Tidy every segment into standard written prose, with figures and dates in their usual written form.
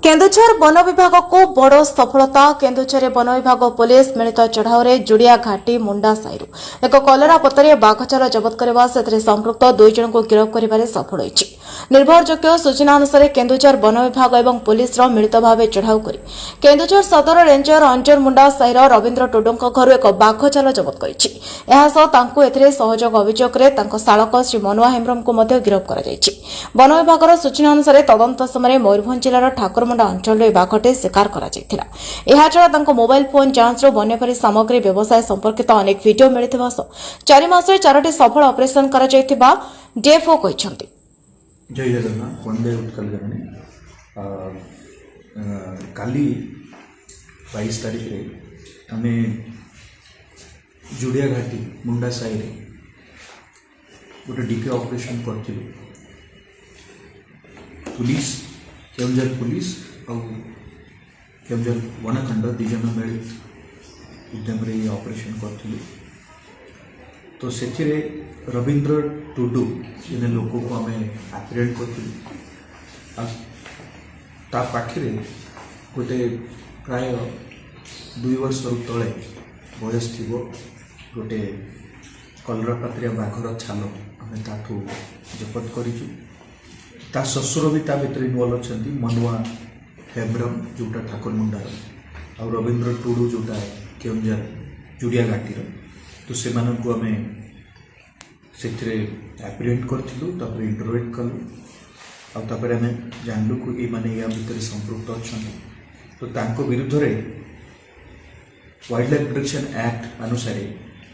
Keonjhar one विभाग को बड़ सफलता। केन्दुझर वन विभाग पुलिस मिलित चढ़ाऊ में जुड़िया घाटी मुंडा साइरु एक कलरा पतरे बाघछाल जबत करने से संपृक्त 2 जन को गिरफ्त कर सफल होती। निर्भरयोग्य सूचना अनुसार केन्दुझर वन विभाग और पुलिस मिलित भाव चढ़ाऊ कर केन्दुझर सदर रेंजर अंजर मुंडा साहिर रवीन्द्र टुडू घर एक बाघछाल जबत कर सहयोग अभियोग शालक श्री मनुआ हेम्ब्रम को गिरफ्त कर वन विभाग सूचना अनुसार तदंत समय मयूरभंज जिलार ठाकुरमुंडा अंचल बाघटे शिकार करा मोबाइल फोन जांच वन्यप्राणी सामग्री व्यवसाय संपर्कित अनेक वीडियो मिलता 4 मास 4टी सफल ऑपरेशन करा डीएफओ कहते। जय जगन्नाथ वंदे उत्कल जननी काली 22 तारीख रे आमे जुड़िया घाटी मुंडा साई रे गोटे डीके ऑपरेशन करथिलु। पुलिस केवंझर पुलिस और केवंझर वनखंड 2 जन मिलित उद्यम रे ऑपरेशन करथिलु। तो से रवीन्द्र टुडू जे लोक को आम एप्रिहेंड कर पाखे गोटे प्राय 2 वर्ष तले बयस थी गोटे कलरापत्रिया बाघर छाल आम ताठू जपत कर ससुर भी भितर इनवल्व अच्छा मनुआ हेम्ब्रम जोटा ठाकुरमुंडार और रवीन्द्र टुडू जोटा केवंझर जुड़िया घाटीर। तो से आम से एप्रिहेंड करूँ इंटरोगेट कलु आम जानलु को ये माने या भितर संपृक्त अच्छा। तो तांको विरुद्ध रे वाइल्ड लाइफ प्रोटेक्शन एक्ट अनुसार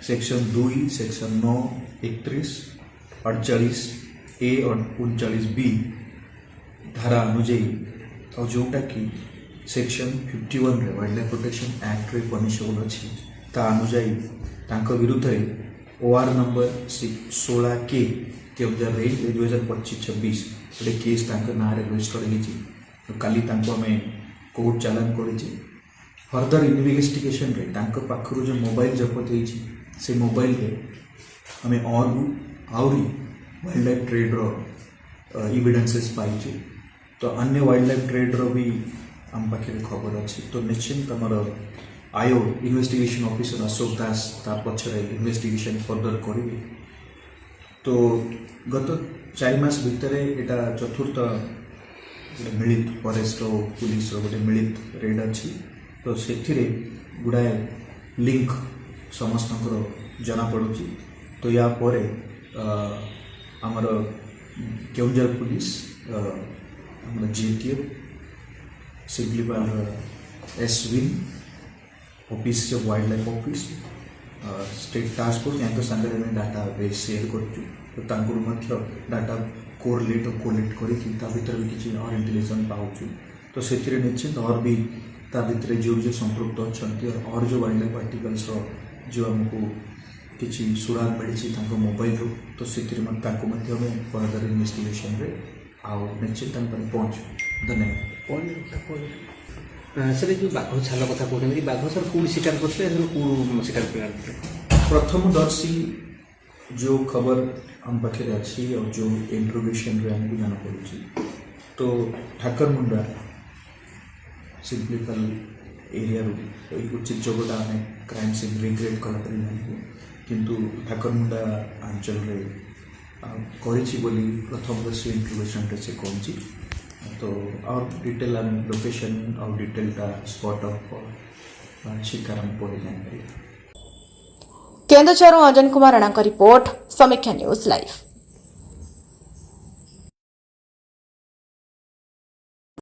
सेक्शन 2 सेक्शन 9 31 48 ए और 39 बी धारा अनुजाई और जोटा कि सेक्शन 51 रे वाइल्ड लाइफ प्रोटेक्शन एक्ट रे पनिशेबल अच्छी ता अनुजाई तांको विरुद्ध रे ओआर नंबर 16 के केवंझर रेंज 2025-26 गोटे केस ना रजिस्टर्ड हो काली आम कोर्ट चालान कर फर्दर इन्वेस्टिगेशन रे पाखर जो मोबाइल जपत होती से मोबाइल रे आम आहरी वाइल्ड लाइफ ट्रेड एविडेंसेस पाइचे। तो अन्य वाइल्ड लाइफ ट्रेड भी आम पाखे खबर अच्छी। तो निश्चिंत आमर आयो इन्वेस्टिगेशन ऑफिसर अशोक दास पछरे इन्वेस्टिगेशन फर्दर करेंगे। तो गत 4 मास भितर एटा चतुर्थ मिलित फॉरेस्ट और पुलिस गोटे मिलित रेड अच्छी। तो से गुड़ाए लिंक समस्त जना पड़ुची। तो या परे आमर केवंझर पुलिस आमर जीटीएफ सिग्लीपाल एसविन office of wildlife office state task force या सागर में डाटा बेस शेयर कर डाटा कोरिलेट और कोलेक्ट कर भी किसी और इंटेलिजेंस पाऊँ। तो से निश्चित और भी भितर जो संपृक्त अच्छा और जो वाइल्ड लाइफ आर्टिकल्स जो आमको किसी सुराग मिली मोबाइल रू। तो से फर्दर इन्वेस्टिगेशन रे आउ निश्चित पहुँच। धन्यवाद। सर जो बाघ छाल कथा कहते बाघ सर कौन शिकार करते शिकार प्रथमदर्शी जो खबर हम पाखे अच्छी और जो इंट्रोगेशन रे आमको जाना पड़ी। तो ठाकुरमुंडा सिंपलिकल एरिया उचित जगटा आम क्राइम सीन रिक्रिएट कलापर किंतु ठाकुरमुंडा अंचल करी प्रथमदर्शी इंट्रोगेशन से कहूँ। तो और डिटेल आम लोकेशन और डिटेल स्पॉट ऑफ शिकार पर जानकारी। केन्दुझर अंजन कुमार राणा रिपोर्ट समीक्षा न्यूज लाइव।